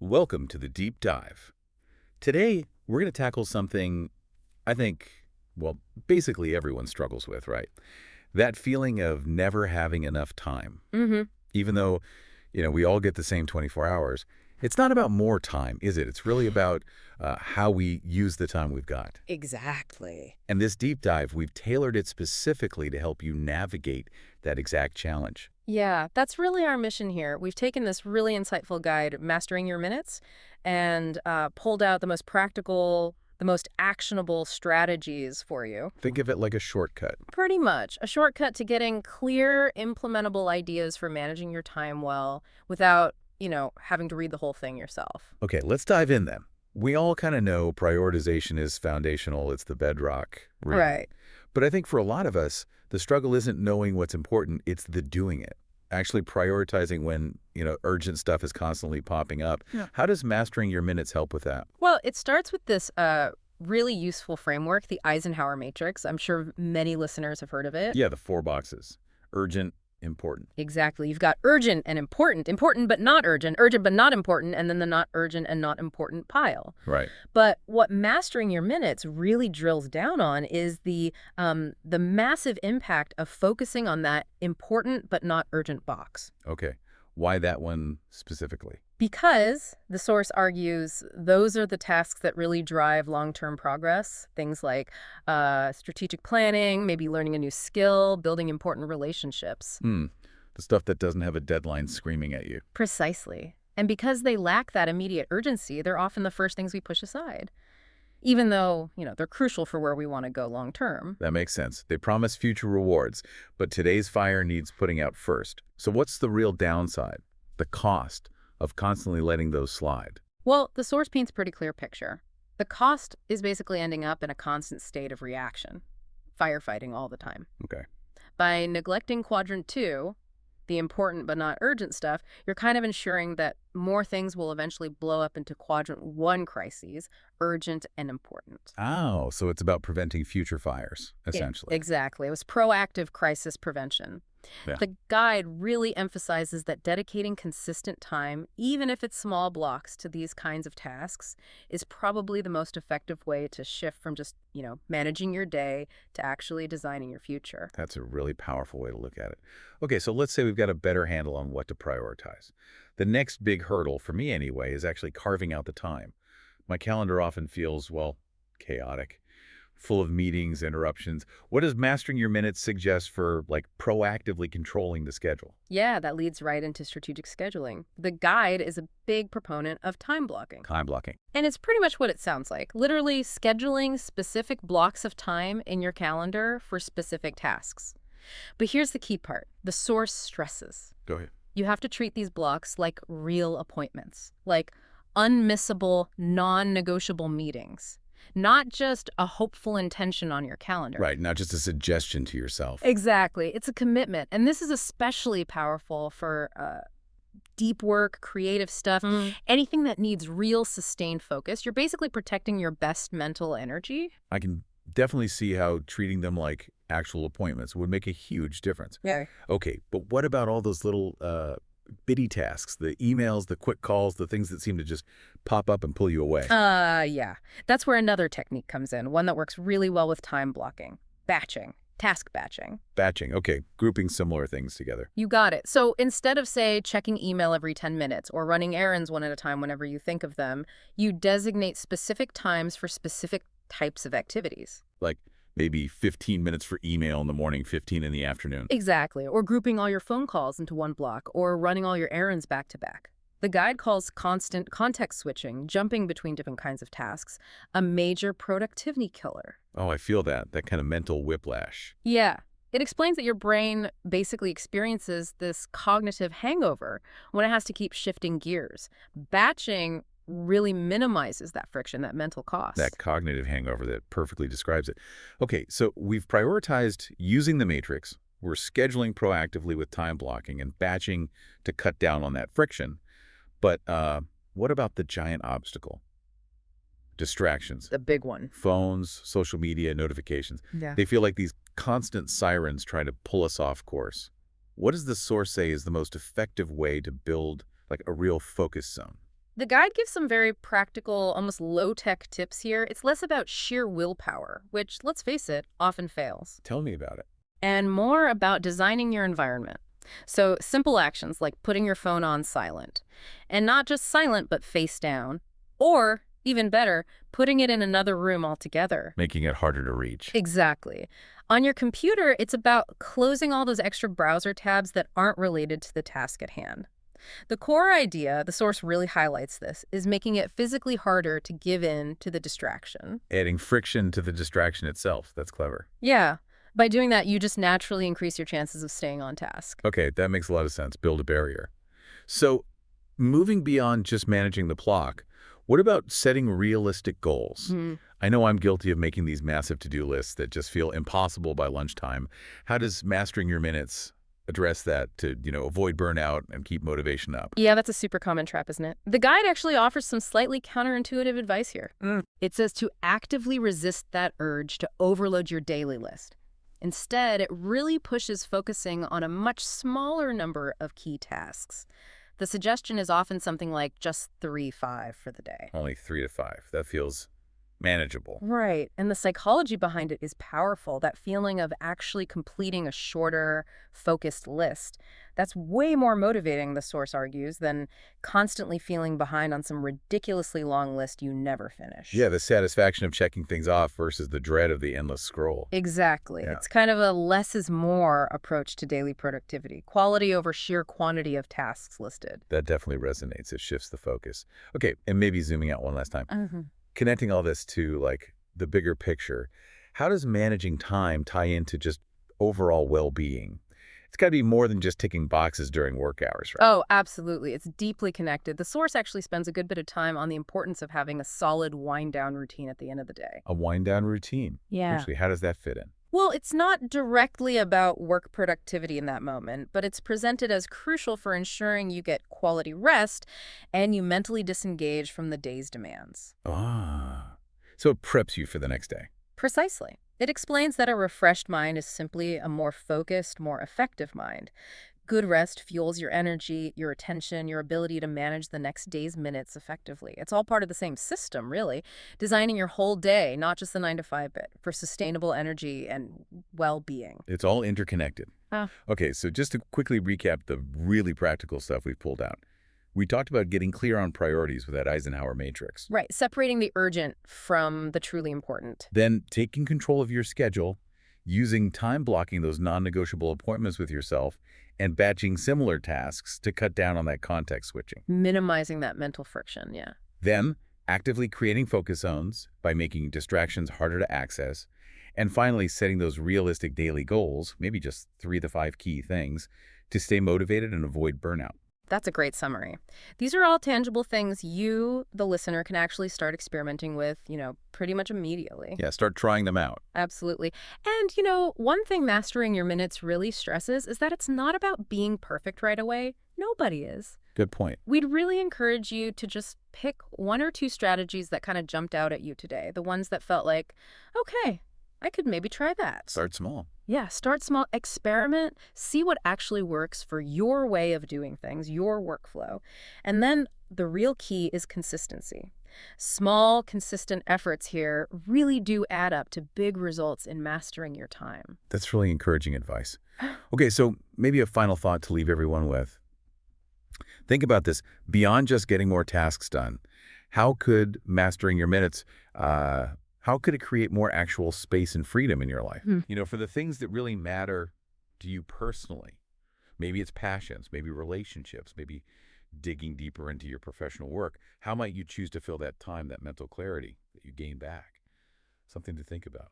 Welcome to the Deep Dive. Today, we're going to tackle something I think, well, basically everyone struggles with, right? That feeling of never having enough time. Mm-hmm. Even though, we all get the same 24 hours, it's not about more time, is it? It's really about how we use the time we've got. Exactly. And this deep dive, we've tailored it specifically to help you navigate that exact challenge. Yeah, that's really our mission here. We've taken this really insightful guide, Mastering Your Minutes, and pulled out the most practical, the most actionable strategies for you. Think of it like a shortcut. Pretty much a shortcut to getting clear, implementable ideas for managing your time well without, having to read the whole thing yourself. Okay, let's dive in then. We all kind of know prioritization is foundational. It's the bedrock, really. Right. But I think for a lot of us, the struggle isn't knowing what's important, it's the doing it. Actually prioritizing when, urgent stuff is constantly popping up. Yeah. How does mastering your minutes help with that? Well, it starts with this really useful framework, the Eisenhower Matrix. I'm sure many listeners have heard of it. Yeah, the four boxes. Urgent, important. Exactly. You've got urgent and important, important but not urgent but not important, and then the not urgent and not important pile. Right. But what mastering your minutes really drills down on is the massive impact of focusing on that important but not urgent box. Okay. Why that one specifically? Because, the source argues, those are the tasks that really drive long-term progress. Things like strategic planning, maybe learning a new skill, building important relationships. The stuff that doesn't have a deadline screaming at you. Precisely. And because they lack that immediate urgency, they're often the first things we push aside. Even though, they're crucial for where we want to go long-term. That makes sense. They promise future rewards, but today's fire needs putting out first. So what's the real downside? The cost of constantly letting those slide. Well, the source paints a pretty clear picture. The cost is basically ending up in a constant state of reaction, firefighting all the time. Okay. By neglecting quadrant 2, the important but not urgent stuff, you're kind of ensuring that more things will eventually blow up into quadrant 1 crises, urgent and important. Oh, so it's about preventing future fires, essentially. Exactly. It was proactive crisis prevention. Yeah. The guide really emphasizes that dedicating consistent time, even if it's small blocks, to these kinds of tasks is probably the most effective way to shift from just, managing your day to actually designing your future. That's a really powerful way to look at it. Okay, so let's say we've got a better handle on what to prioritize. The next big hurdle, for me anyway, is actually carving out the time. My calendar often feels, chaotic, full of meetings, interruptions. What does mastering your minutes suggest for, proactively controlling the schedule? Yeah, that leads right into strategic scheduling. The guide is a big proponent of time blocking. Time blocking. And it's pretty much what it sounds like. Literally scheduling specific blocks of time in your calendar for specific tasks. But here's the key part. The source stresses. Go ahead. You have to treat these blocks like real appointments, like unmissable, non-negotiable meetings. Not just a hopeful intention on your calendar. Right, not just a suggestion to yourself. Exactly. It's a commitment. And this is especially powerful for deep work, creative stuff, anything that needs real sustained focus. You're basically protecting your best mental energy. I can definitely see how treating them like actual appointments would make a huge difference. Yeah. Okay, but what about all those little bitty tasks, the emails, the quick calls, the things that seem to just pop up and pull you away? Yeah. That's where another technique comes in, one that works really well with time blocking. Batching. Task batching. Batching, okay, grouping similar things together. You got it. So instead of, say, checking email every 10 minutes or running errands one at a time whenever you think of them, you designate specific times for specific types of activities. Like maybe 15 minutes for email in the morning, 15 in the afternoon. Exactly. Or grouping all your phone calls into one block or running all your errands back to back. The guide calls constant context switching, jumping between different kinds of tasks, a major productivity killer. Oh, I feel that kind of mental whiplash. Yeah. It explains that your brain basically experiences this cognitive hangover when it has to keep shifting gears. Batching really minimizes that friction, that mental cost. That cognitive hangover that perfectly describes it. Okay, so we've prioritized using the matrix. We're scheduling proactively with time blocking and batching to cut down on that friction. But what about the giant obstacle? Distractions. The big one. Phones, social media, notifications. Yeah. They feel like these constant sirens trying to pull us off course. What does the source say is the most effective way to build a real focus zone? The guide gives some very practical, almost low-tech tips here. It's less about sheer willpower, which, let's face it, often fails, Tell me about it. and more about designing your environment. So simple actions like putting your phone on silent, and not just silent, but face down, or even better, putting it in another room altogether. Making it harder to reach. Exactly. On your computer, it's about closing all those extra browser tabs that aren't related to the task at hand. The core idea, the source really highlights this, is making it physically harder to give in to the distraction. Adding friction to the distraction itself. That's clever. Yeah, by doing that, you just naturally increase your chances of staying on task. Okay, that makes a lot of sense. Build a barrier. So, moving beyond just managing the clock, what about setting realistic goals? I know I'm guilty of making these massive to-do lists that just feel impossible by lunchtime. How does mastering your minutes address that to, avoid burnout and keep motivation up? Yeah, that's a super common trap, isn't it? The guide actually offers some slightly counterintuitive advice here. It says to actively resist that urge to overload your daily list. Instead, it really pushes focusing on a much smaller number of key tasks. The suggestion is often something like just 3-5 for the day. Only 3 to 5. That feels manageable. Right. And the psychology behind it is powerful. That feeling of actually completing a shorter, focused list. That's way more motivating, the source argues, than constantly feeling behind on some ridiculously long list you never finish. Yeah, the satisfaction of checking things off versus the dread of the endless scroll. Exactly. Yeah. It's kind of a less is more approach to daily productivity. Quality over sheer quantity of tasks listed. That definitely resonates. It shifts the focus. Okay, and maybe zooming out one last time. Connecting all this to, the bigger picture, how does managing time tie into just overall well-being? It's got to be more than just ticking boxes during work hours, right? Oh, absolutely. It's deeply connected. The source actually spends a good bit of time on the importance of having a solid wind-down routine at the end of the day. A wind-down routine. Yeah. Actually, how does that fit in? Well, it's not directly about work productivity in that moment, but it's presented as crucial for ensuring you get quality rest and you mentally disengage from the day's demands. Ah, so it preps you for the next day. Precisely. It explains that a refreshed mind is simply a more focused, more effective mind. Good rest fuels your energy, your attention, your ability to manage the next day's minutes effectively. It's all part of the same system, really. Designing your whole day, not just the 9 to 5 bit, for sustainable energy and well-being. It's all interconnected. Ah. Okay, so just to quickly recap the really practical stuff we've pulled out. We talked about getting clear on priorities with that Eisenhower matrix. Right, separating the urgent from the truly important. Then taking control of your schedule, using time blocking those non-negotiable appointments with yourself, and batching similar tasks to cut down on that context switching. Minimizing that mental friction, yeah. Then, actively creating focus zones by making distractions harder to access. And finally, setting those realistic daily goals, maybe just 3 to 5 key things, to stay motivated and avoid burnout. That's a great summary. These are all tangible things you, the listener, can actually start experimenting with, pretty much immediately. Yeah, start trying them out. Absolutely. And, one thing mastering your minutes really stresses is that it's not about being perfect right away. Nobody is. Good point. We'd really encourage you to just pick 1 or 2 strategies that kind of jumped out at you today. The ones that felt like, okay, I could maybe try that. Start small. Yeah, start small, experiment, see what actually works for your way of doing things, your workflow. And then the real key is consistency. Small, consistent efforts here really do add up to big results in mastering your time. That's really encouraging advice. Okay, so maybe a final thought to leave everyone with. Think about this. Beyond just getting more tasks done, how could mastering your minutes, how could it create more actual space and freedom in your life? For the things that really matter to you personally. Maybe it's passions, maybe relationships, maybe digging deeper into your professional work. How might you choose to fill that time, that mental clarity that you gain back? Something to think about.